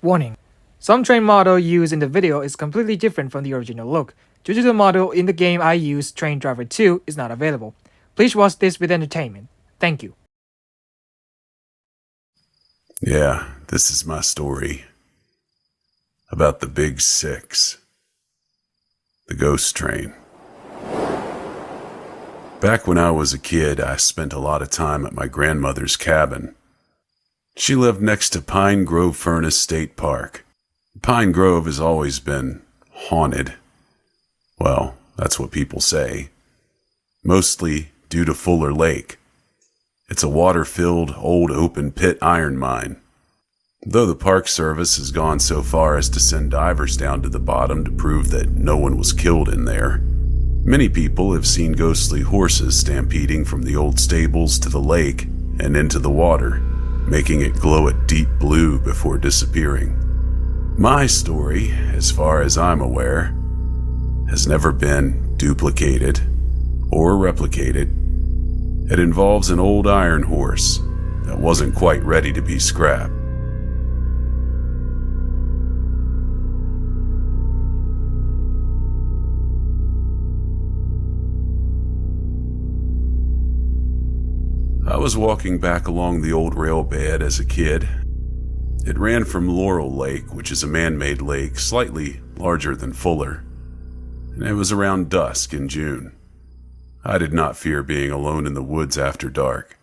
Warning. Some train model used in the video is completely different from the original look. Due to the model in the game I use, Train Driver 2 is not available. Please watch this with entertainment. Thank you. Yeah, this is my story. About the Big Six. The ghost train. Back when I was a kid, I spent a lot of time at my grandmother's cabin. She lived next to Pine Grove Furnace State Park. Pine Grove has always been haunted. Well, that's what people say. Mostly due to Fuller Lake. It's a water-filled, old open-pit iron mine. Though the Park Service has gone so far as to send divers down to the bottom to prove that no one was killed in there, many people have seen ghostly horses stampeding from the old stables to the lake and into the water, making it glow a deep blue before disappearing. My story, as far as I'm aware, has never been duplicated or replicated. It involves an old iron horse that wasn't quite ready to be scrapped. I was walking back along the old rail bed as a kid. It ran from Laurel Lake, which is a man-made lake slightly larger than Fuller, and it was around dusk in June. I did not fear being alone in the woods after dark.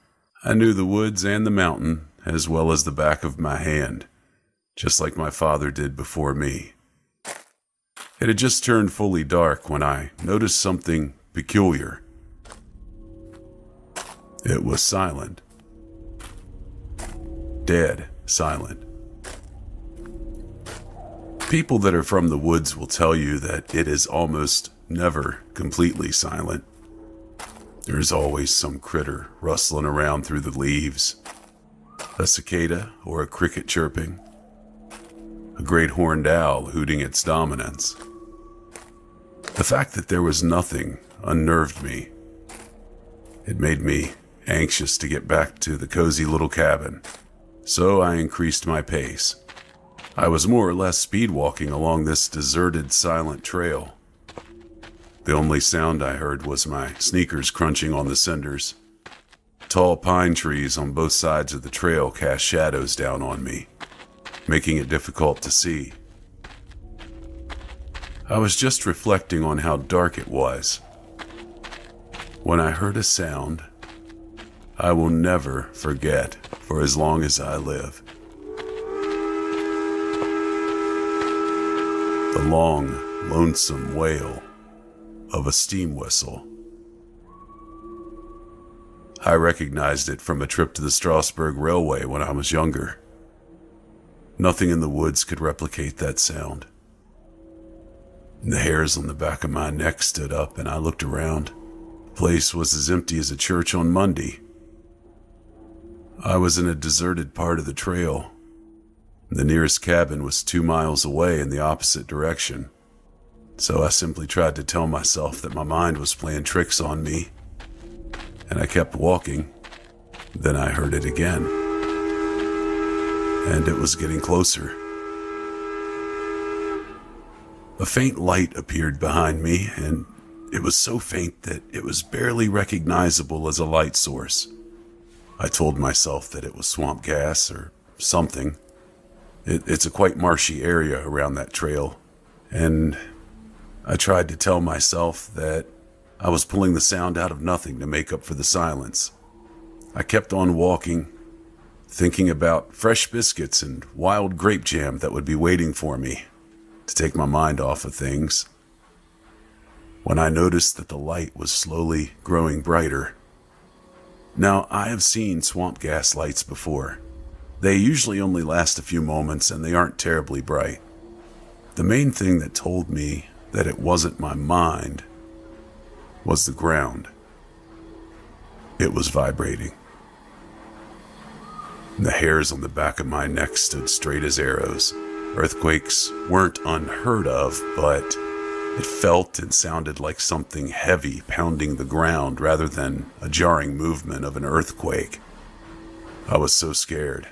I knew the woods and the mountain as well as the back of my hand, just like my father did before me. It had just turned fully dark when I noticed something peculiar. It was silent. Dead silent. People that are from the woods will tell you that it is almost never completely silent. There's always some critter rustling around through the leaves. A cicada or a cricket chirping. A great horned owl hooting its dominance. The fact that there was nothing unnerved me. It made me anxious to get back to the cozy little cabin, so I increased my pace. I was more or less speed walking along this deserted, silent trail. The only sound I heard was my sneakers crunching on the cinders. Tall pine trees on both sides of the trail cast shadows down on me, making it difficult to see. I was just reflecting on how dark it was when I heard a sound I will never forget for as long as I live. The long, lonesome wail of a steam whistle. I recognized it from a trip to the Strasbourg Railway when I was younger. Nothing in the woods could replicate that sound. The hairs on the back of my neck stood up and I looked around. The place was as empty as a church on Monday. I was in a deserted part of the trail. The nearest cabin was 2 miles away in the opposite direction, so I simply tried to tell myself that my mind was playing tricks on me, and I kept walking. Then I heard it again, and it was getting closer. A faint light appeared behind me, and it was so faint that it was barely recognizable as a light source. I told myself that it was swamp gas or something. It's a quite marshy area around that trail, and I tried to tell myself that I was pulling the sound out of nothing to make up for the silence. I kept on walking, thinking about fresh biscuits and wild grape jam that would be waiting for me to take my mind off of things, when I noticed that the light was slowly growing brighter. Now, I have seen swamp gas lights before. They usually only last a few moments and they aren't terribly bright. The main thing that told me that it wasn't my mind was the ground. It was vibrating. The hairs on the back of my neck stood straight as arrows. Earthquakes weren't unheard of, but it felt and sounded like something heavy pounding the ground rather than a jarring movement of an earthquake. I was so scared.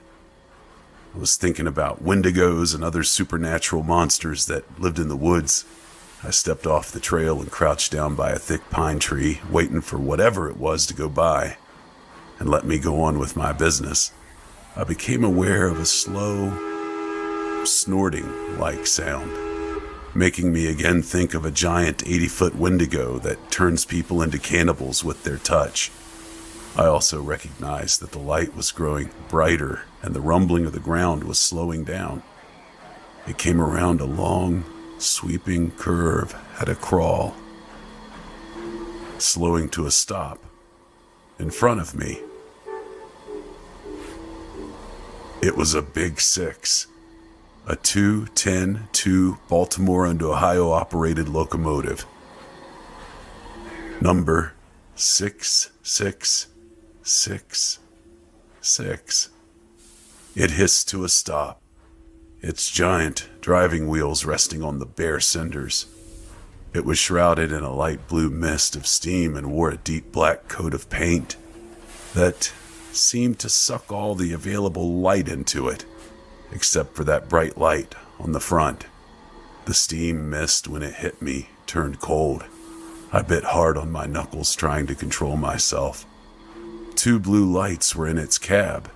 I was thinking about wendigos and other supernatural monsters that lived in the woods. I stepped off the trail and crouched down by a thick pine tree, waiting for whatever it was to go by and let me go on with my business. I became aware of a slow, snorting-like sound, making me again think of a giant 80-foot wendigo that turns people into cannibals with their touch. I also recognized that the light was growing brighter and the rumbling of the ground was slowing down. It came around a long, sweeping curve at a crawl, slowing to a stop in front of me. It was a big six, a 210-2 Baltimore and Ohio operated locomotive. Number 6666. It hissed to a stop, its giant driving wheels resting on the bare cinders. It was shrouded in a light blue mist of steam and wore a deep black coat of paint that seemed to suck all the available light into it, except for that bright light on the front. The steam mist, when it hit me, turned cold. I bit hard on my knuckles, trying to control myself. 2 blue lights were in its cab.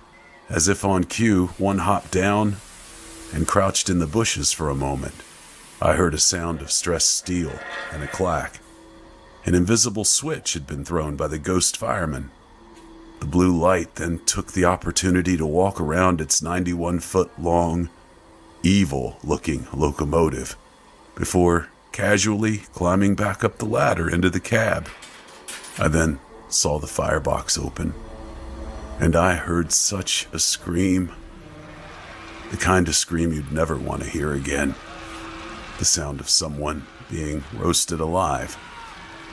As if on cue, one hopped down and crouched in the bushes for a moment. I heard a sound of stressed steel and a clack. An invisible switch had been thrown by the ghost fireman. The blue light then took the opportunity to walk around its 91-foot-long, evil-looking locomotive before casually climbing back up the ladder into the cab. I then saw the firebox open, and I heard such a scream. The kind of scream you'd never want to hear again. The sound of someone being roasted alive.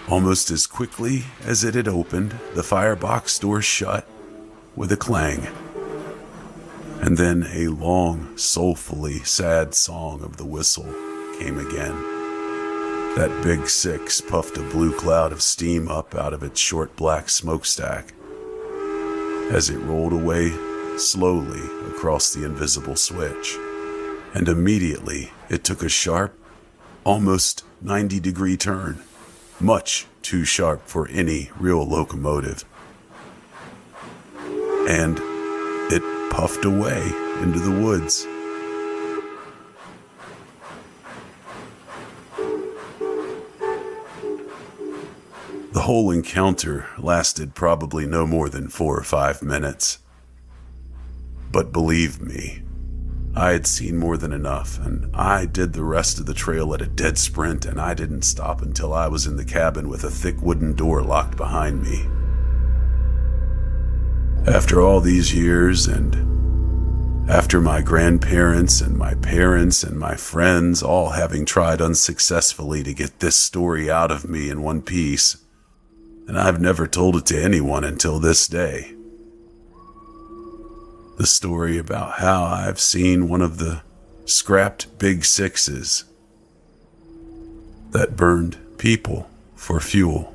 Almost as quickly as it had opened, the firebox door shut with a clang. And then a long, soulfully sad song of the whistle came again. That big six puffed a blue cloud of steam up out of its short black smokestack as it rolled away slowly across the invisible switch. And immediately it took a sharp, almost 90-degree turn. Much too sharp for any real locomotive. And it puffed away into the woods. The whole encounter lasted probably no more than 4 or 5 minutes. But believe me, I had seen more than enough, and I did the rest of the trail at a dead sprint, and I didn't stop until I was in the cabin with a thick wooden door locked behind me. After all these years, and after my grandparents and my parents and my friends all having tried unsuccessfully to get this story out of me in one piece, and I've never told it to anyone until this day. The story about how I've seen one of the scrapped big sixes that burned people for fuel.